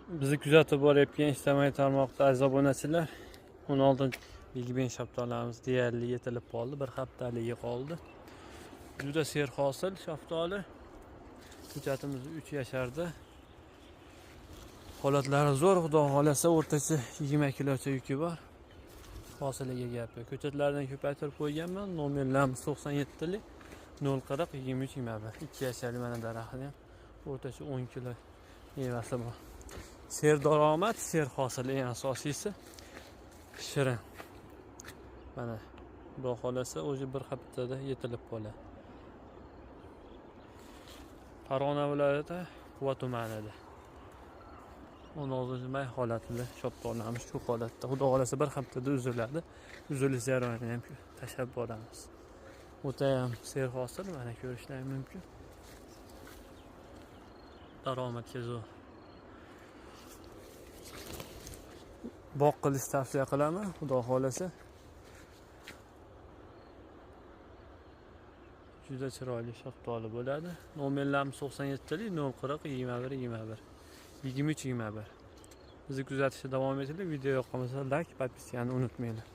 Bizni kuzatib borayotgan ijtimoiy tarmoqda aziz obunachilar, 16-20 shaftolarimiz deyarli yetilib qoldi. Bir haftaligi qoldi. Juda serhosil shaftoli. Ko'chatimiz 3 yasharda. Holatlari zo'r, xudo xolasa o'rtacha 20 kilocha yuki bor. Hosiliga gap yo'q. Ko'chatlardan ko'paytirib qo'yganman. Nomerlarimiz 97 lik 040 23 21. 2 yasharli mana daraxtni ham o'rtacha 10 kilo mevasi bor. Ser daromad, ser hosil, eng asosiysi shirin. Mana xudo xolasa o'zi bir haftada yetilib qoladi. Farg'ona viloyati Quva tumanida 16 holatida shoptonamiz shu holatda. Xudo xolasa bir haftada uziladi. Uzilish jarayonini ham tashlab boramiz. O'ta ham ser hosil, mana ko'rishlaringiz mumkin. Daromadga zo'r. Boq qilish tavsiya qilaman, xudo xolasa. Juda chiroyli shaftoli bo'ladi. Nomerlarimiz 97 lik 040 21 21 23 21. Bizni kuzatishda davom etinglar. Video yoqqansa like, podpiskani unutmanglar.